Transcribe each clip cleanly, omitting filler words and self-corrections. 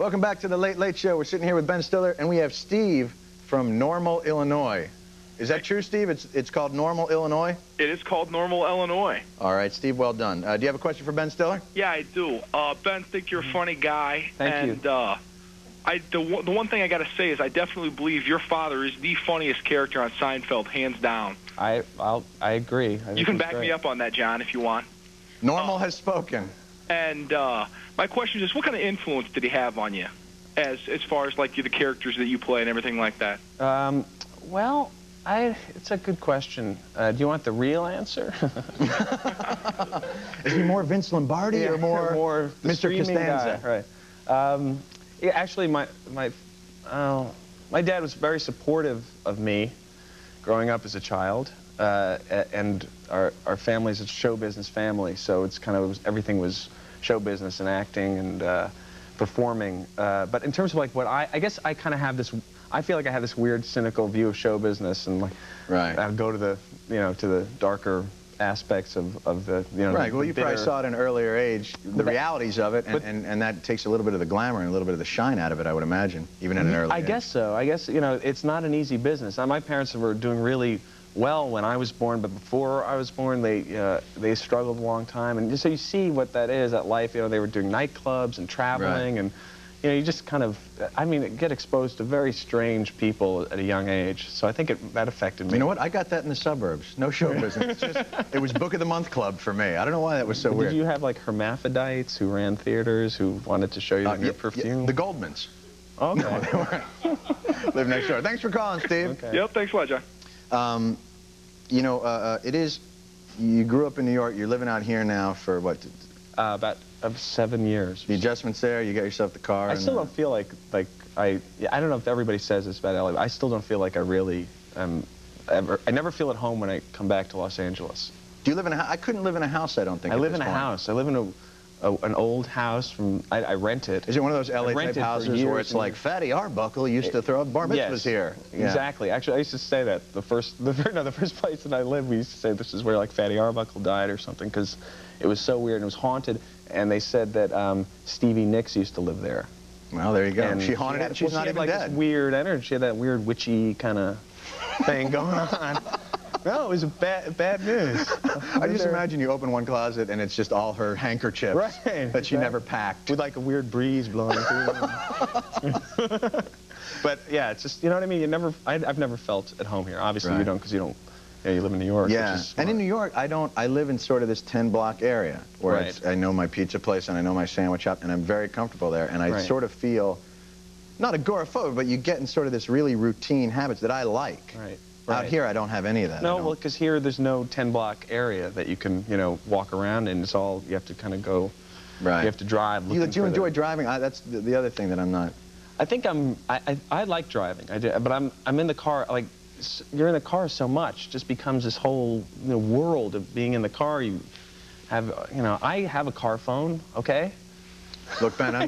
Welcome back to the Late Late Show. We're sitting here with Ben Stiller, and we have Steve from Normal, Illinois. Is that true, Steve? It's called Normal, Illinois? It is called Normal, Illinois. All right, Steve, well done. Do you have a question for Ben Stiller? Yeah, I do. Ben, I think you're a funny guy. Thank you. The one thing I got to say is I definitely believe your father is the funniest character on Seinfeld, hands down. I agree. You can back me up on that, John, if you want. Normal has spoken. And my question is, what kind of influence did he have on you, as far as like the characters that you play and everything like that? Well, it's a good question. Do you want the real answer? Is he more Vince Lombardi or more Mr. Costanza? Guy, right. Yeah, actually, my dad was very supportive of me growing up as a child, and our family's a show business family, so it's kind of everything was show business and acting and performing. But in terms of like what I guess I kind of have this. I feel like I have this weird, cynical view of show business, and like I go to the to the darker aspects of the right. Well, you probably saw at an earlier age the realities of it, and that takes a little bit of the glamour and a little bit of the shine out of it, I would imagine, even at an early age. I guess so. I guess it's not an easy business. Now, my parents were doing really well when I was born, but before I was born, they struggled a long time, and so you see what that is, that life. They were doing nightclubs and traveling, and you just kind of, get exposed to very strange people at a young age. So I think that affected me. You know what? I got that in the suburbs. No show business. It was Book of the Month Club for me. I don't know why that was so weird. Did you have like hermaphrodites who ran theaters who wanted to show you their perfume? The Goldmans. Okay. No, they weren't. Live next door. Thanks for calling, Steve. Okay. Yep, thanks a lot, John. You grew up in New York. You're living out here now for what? About 7 years. The adjustments there. You got yourself the car. I still don't feel like I don't know if everybody says this about LA, but I still don't feel like I really I never feel at home when I come back to Los Angeles. Do you live in a house? I couldn't live in a house, I don't think. I live in a house. I live in an old house from, I rent it. Is it one of those LA type houses where it's like Fatty Arbuckle used to throw up bar mitzvahs here? Yeah. Exactly. Actually, I used to say that the first place that I lived, we used to say this is where like Fatty Arbuckle died or something, because it was so weird and it was haunted. And they said that Stevie Nicks used to live there. Well, there you go. And she haunted it, and she's not even dead. This weird energy. She had that weird witchy kind of thing going on. No, it was bad news. I just imagine you open one closet and it's just all her handkerchiefs that she never packed. With like a weird breeze blowing through them. But yeah, it's just, you know what I mean? I've never felt at home here. Obviously you don't, because you live in New York. Yeah, which is and in New York, I live in sort of this 10-block area where I know my pizza place and I know my sandwich shop, and I'm very comfortable there, and I sort of feel, not agoraphobic, but you get in sort of this really routine habits that I like. Out here, I don't have any of that. No, well, because here there's no 10-block area that you can, walk around, and it's all, you have to kind of go, you have to drive. Do you enjoy driving? That's the other thing that I'm not. I think I like driving, I do, but I'm in the car, like, you're in the car so much, just becomes this whole world of being in the car. You have, I have a car phone, okay? Look, Ben, I'm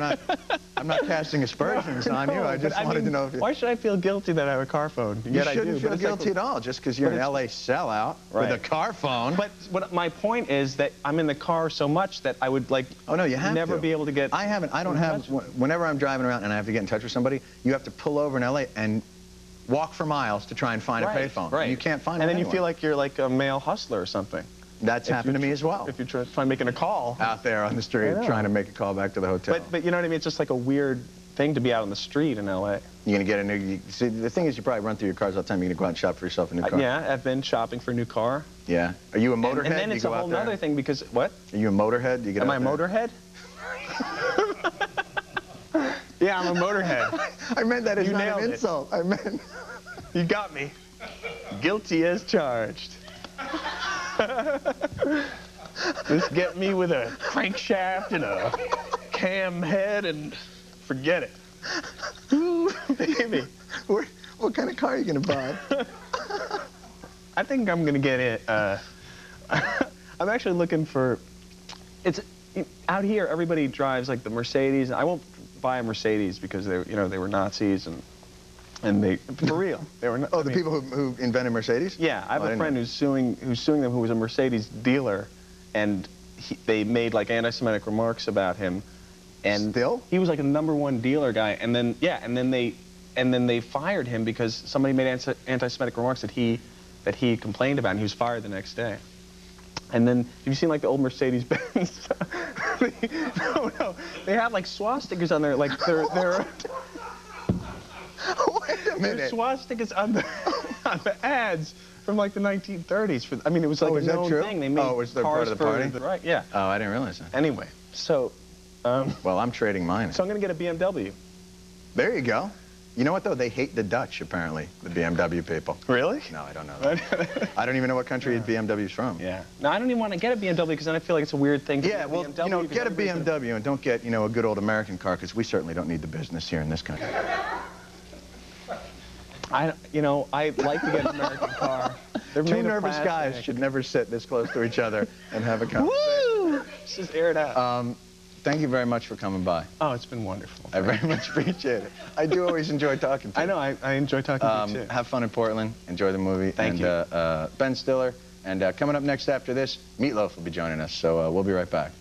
not casting aspersions on you. I just wanted to know if you... Why should I feel guilty that I have a car phone? You shouldn't feel guilty at all, just because you're an LA sellout with a car phone. But my point is that I'm in the car so much that I would, like, never be able to get... I don't have... Whenever I'm driving around and I have to get in touch with somebody, you have to pull over in LA and walk for miles to try and find a payphone. You can't find it. And then you feel like you're like a male hustler or something. That's happened to me as well. If you're trying making a call. Out there on the street, trying to make a call back to the hotel. But you know what I mean? It's just like a weird thing to be out on the street in L.A. You're going to get a new... See, the thing is, you probably run through your cars all the time. You're going to go out and shop for yourself a new car. Yeah, I've been shopping for a new car. Yeah. Are you a motorhead? And then it's a whole other thing because... What? Are you a motorhead? Am I a motorhead? Yeah, I'm a motorhead. I meant that as not an insult. I meant... You got me. Guilty as charged. Just get me with a crankshaft and a cam head and forget it. Ooh, baby. What kind of car are you going to buy? I think I'm going to get it. I'm actually looking for... Out here, everybody drives like the Mercedes. I won't buy a Mercedes because they were Nazis and they, for real, they were. Oh, the people who invented Mercedes? Yeah, I have a friend who's suing them, who was a Mercedes dealer, and they made like anti-Semitic remarks about him, And still? He was like a #1 dealer guy, and then and then they fired him because somebody made anti-Semitic remarks that he complained about, and he was fired the next day. And then, have you seen like the old Mercedes-Benz? No, they have like swastikas on there, like they're Wait a minute. There's swastikas on the ads from like the 1930s. I mean, it was like a known thing. They made was there cars part of the party? right, yeah. Oh, I didn't realize that. Anyway, so. Well, I'm trading mine. So I'm going to get a BMW. There you go. You know what, though? They hate the Dutch, apparently, the BMW people. Really? No, I don't know that. I don't even know what country BMW's from. Yeah. No, I don't even want to get a BMW because then I feel like it's a weird thing to get a BMW. You know, get a BMW and don't get, you know, a good old American car, because we certainly don't need the business here in this country. You know, I'd like to get an American car. Two nervous guys should never sit this close to each other and have a conversation. Woo! Let's just air it out. Thank you very much for coming by. Oh, it's been wonderful. I very much appreciate it. I do always enjoy talking to you. I know, I enjoy talking to you, too. Have fun in Portland. Enjoy the movie. Thank you. Ben Stiller. And coming up next after this, Meatloaf will be joining us, so we'll be right back.